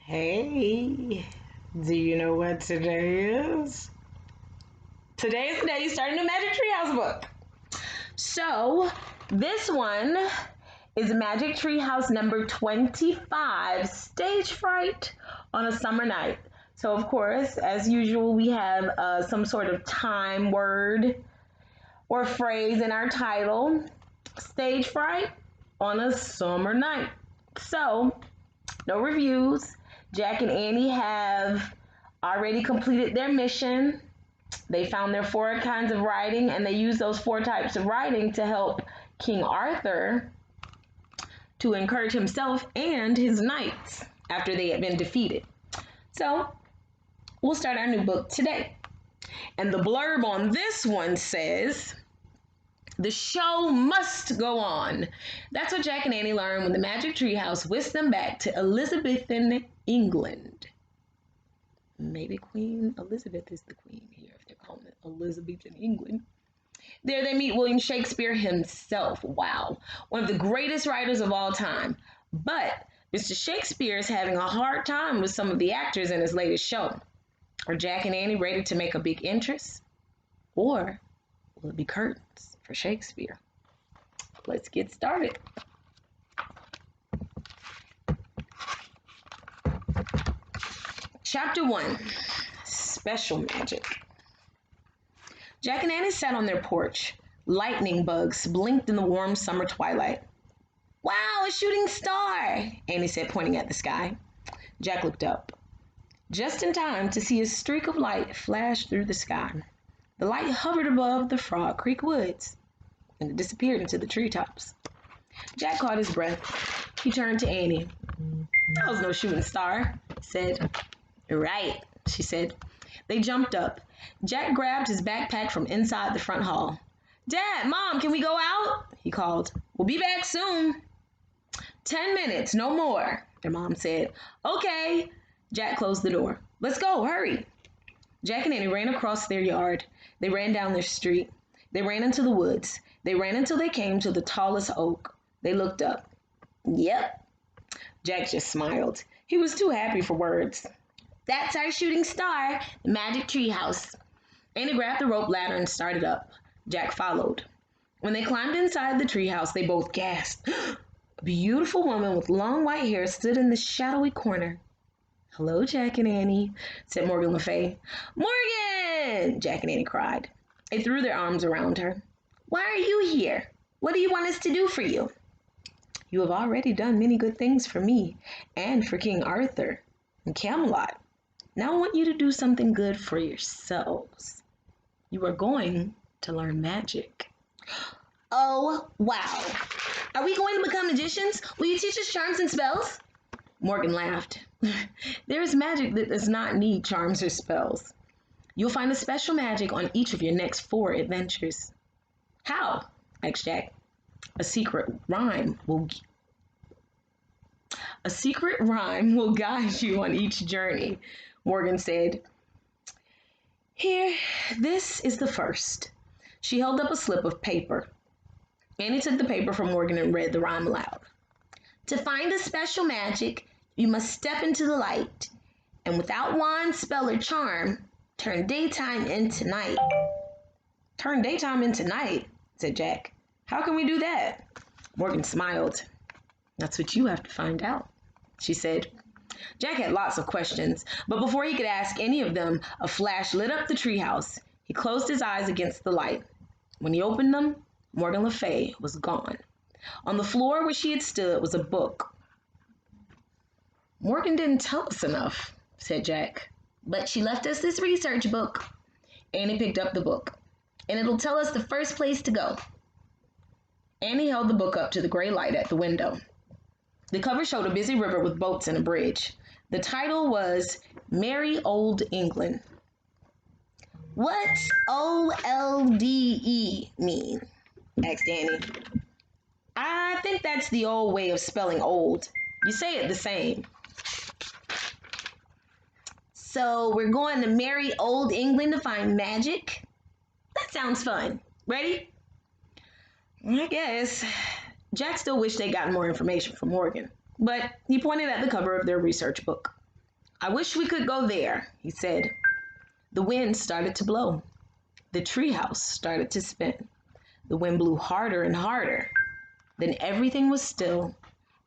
Hey, do you know what today is? Today is the day you start a new Magic Treehouse book. So, this one is Magic Treehouse number 25, Stage Fright on a Summer Night. So, of course, as usual, we have some sort of time word or phrase in our title, Stage Fright on a Summer Night. So, no reviews. Jack and Annie have already completed their mission. They found their four kinds of writing, and they used those four types of writing to help King Arthur to encourage himself and his knights after they had been defeated. So, we'll start our new book today. And the blurb on this one says, "The show must go on." That's what Jack and Annie learned when the Magic Treehouse whisked them back to Elizabethan England. Maybe Queen Elizabeth is the queen here, if they're calling it Elizabethan England. There they meet William Shakespeare himself. Wow, one of the greatest writers of all time. But Mr. Shakespeare is having a hard time with some of the actors in his latest show. Are Jack and Annie ready to make a big interest? Or will it be curtains for Shakespeare? Let's get started. Chapter 1, Special Magic. Jack and Annie sat on their porch. Lightning bugs blinked in the warm summer twilight. "Wow, a shooting star," Annie said, pointing at the sky. Jack looked up, just in time to see a streak of light flash through the sky. The light hovered above the Frog Creek woods, and it disappeared into the treetops. Jack caught his breath. He turned to Annie. "That was no shooting star," he said. "Right," she said. They jumped up. Jack grabbed his backpack from inside the front hall. "Dad, Mom, can we go out?" he called. "We'll be back soon." 10 minutes, no more," their mom said. "Okay." Jack closed the door. "Let's go, hurry." Jack and Annie ran across their yard. They ran down their street. They ran into the woods. They ran until they came to the tallest oak. They looked up. "Yep." Jack just smiled. He was too happy for words. "That's our shooting star, the Magic Treehouse." Annie grabbed the rope ladder and started up. Jack followed. When they climbed inside the treehouse, they both gasped. A beautiful woman with long white hair stood in the shadowy corner. "Hello, Jack and Annie," said Morgan Le Fay. "Morgan!" Jack and Annie cried. They threw their arms around her. "Why are you here? What do you want us to do for you?" "You have already done many good things for me and for King Arthur in Camelot. Now I want you to do something good for yourselves. You are going to learn magic." "Oh, wow. Are we going to become magicians? Will you teach us charms and spells?" Morgan laughed. "There is magic that does not need charms or spells. You'll find a special magic on each of your next 4 adventures." "How?" asked Jack. A secret rhyme will guide you on each journey," Morgan said. "Here, this is the first." She held up a slip of paper. Annie took the paper from Morgan and read the rhyme aloud. "To find a special magic, you must step into the light, and without wand, spell, or charm, turn daytime into night." "Turn daytime into night," said Jack. "How can we do that?" Morgan smiled. "That's what you have to find out," she said. Jack had lots of questions, but before he could ask any of them, a flash lit up the treehouse. He closed his eyes against the light. When he opened them, Morgan Le Fay was gone. On the floor where she had stood was a book. "Morgan didn't tell us enough," said Jack. "But she left us this research book." Annie picked up the book. "And it'll tell us the first place to go." Annie held the book up to the gray light at the window. The cover showed a busy river with boats and a bridge. The title was Merry Old England. "What's OLDE mean?" asked Annie. "I think that's the old way of spelling old. You say it the same." "So we're going to merry old England to find magic? That sounds fun. Ready?" "I guess." Jack still wished they'd gotten more information from Morgan, but he pointed at the cover of their research book. I wish we could go there, he said. The wind started to blow. The treehouse started to spin. The wind blew harder and harder. Then everything was still,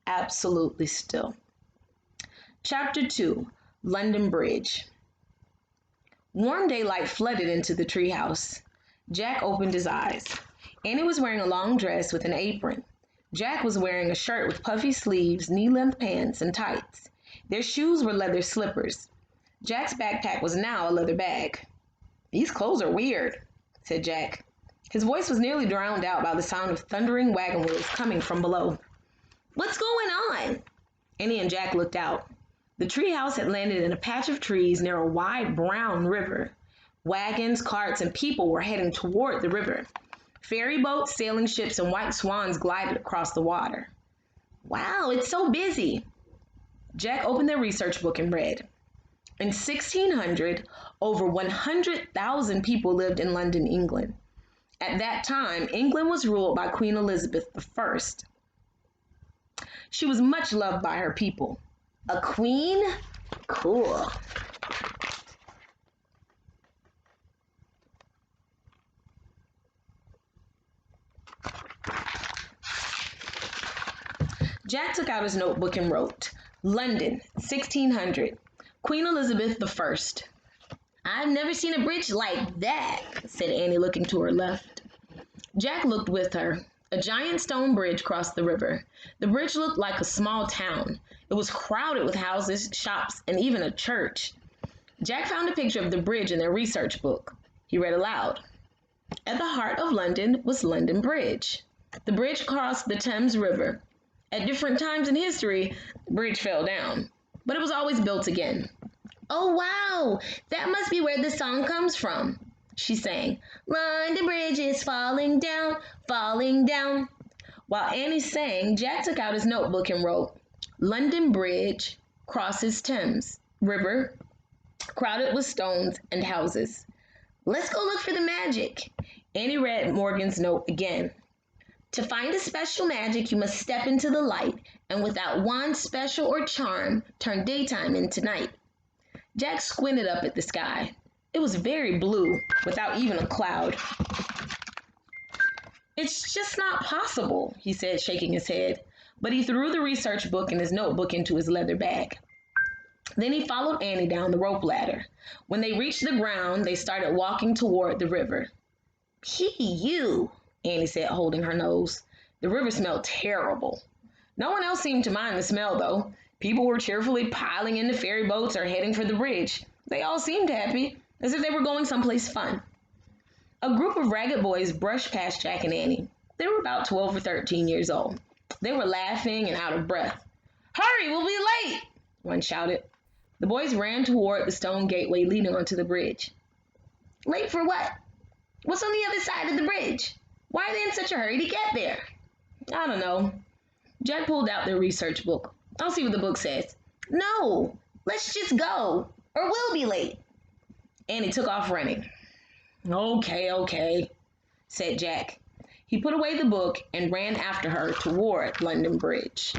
absolutely still. Chapter 2, London Bridge. Warm daylight flooded into the treehouse. Jack opened his eyes. Annie was wearing a long dress with an apron. Jack was wearing a shirt with puffy sleeves, knee-length pants, and tights. Their shoes were leather slippers. Jack's backpack was now a leather bag. "These clothes are weird," said Jack. His voice was nearly drowned out by the sound of thundering wagon wheels coming from below. "What's going on?" Annie and Jack looked out. The treehouse had landed in a patch of trees near a wide brown river. Wagons, carts, and people were heading toward the river. Ferry boats, sailing ships, and white swans glided across the water. "Wow, it's so busy." Jack opened their research book and read. In 1600, over 100,000 people lived in London, England. At that time, England was ruled by Queen Elizabeth I. She was much loved by her people. A queen? Cool. Jack took out his notebook and wrote, London, 1600, Queen Elizabeth I. "I've never seen a bridge like that," said Annie, looking to her left. Jack looked with her. A giant stone bridge crossed the river. The bridge looked like a small town. It was crowded with houses, shops, and even a church. Jack found a picture of the bridge in their research book. He read aloud. At the heart of London was London Bridge. The bridge crossed the Thames River. At different times in history, the bridge fell down, but it was always built again. "Oh, wow, that must be where the song comes from," she sang. "London Bridge is falling down, falling down." While Annie sang, Jack took out his notebook and wrote, London Bridge crosses Thames River, crowded with stones and houses. "Let's go look for the magic." Annie read Morgan's note again. "To find a special magic, you must step into the light, and without wand, special, or charm, turn daytime into night." Jack squinted up at the sky. It was very blue, without even a cloud. "It's just not possible," he said, shaking his head. But he threw the research book and his notebook into his leather bag. Then he followed Annie down the rope ladder. When they reached the ground, they started walking toward the river. "Phew," Annie said, holding her nose. The river smelled terrible. No one else seemed to mind the smell, though. People were cheerfully piling into ferry boats or heading for the bridge. They all seemed happy, as if they were going someplace fun. A group of ragged boys brushed past Jack and Annie. They were about 12 or 13 years old. They were laughing and out of breath. "Hurry, we'll be late," one shouted. The boys ran toward the stone gateway leading onto the bridge. "Late for what? What's on the other side of the bridge? Why are they in such a hurry to get there?" "I don't know." Jack pulled out their research book. "I'll see what the book says." "No, let's just go, or we'll be late." Annie took off running. Okay, said Jack. He put away the book and ran after her toward London Bridge.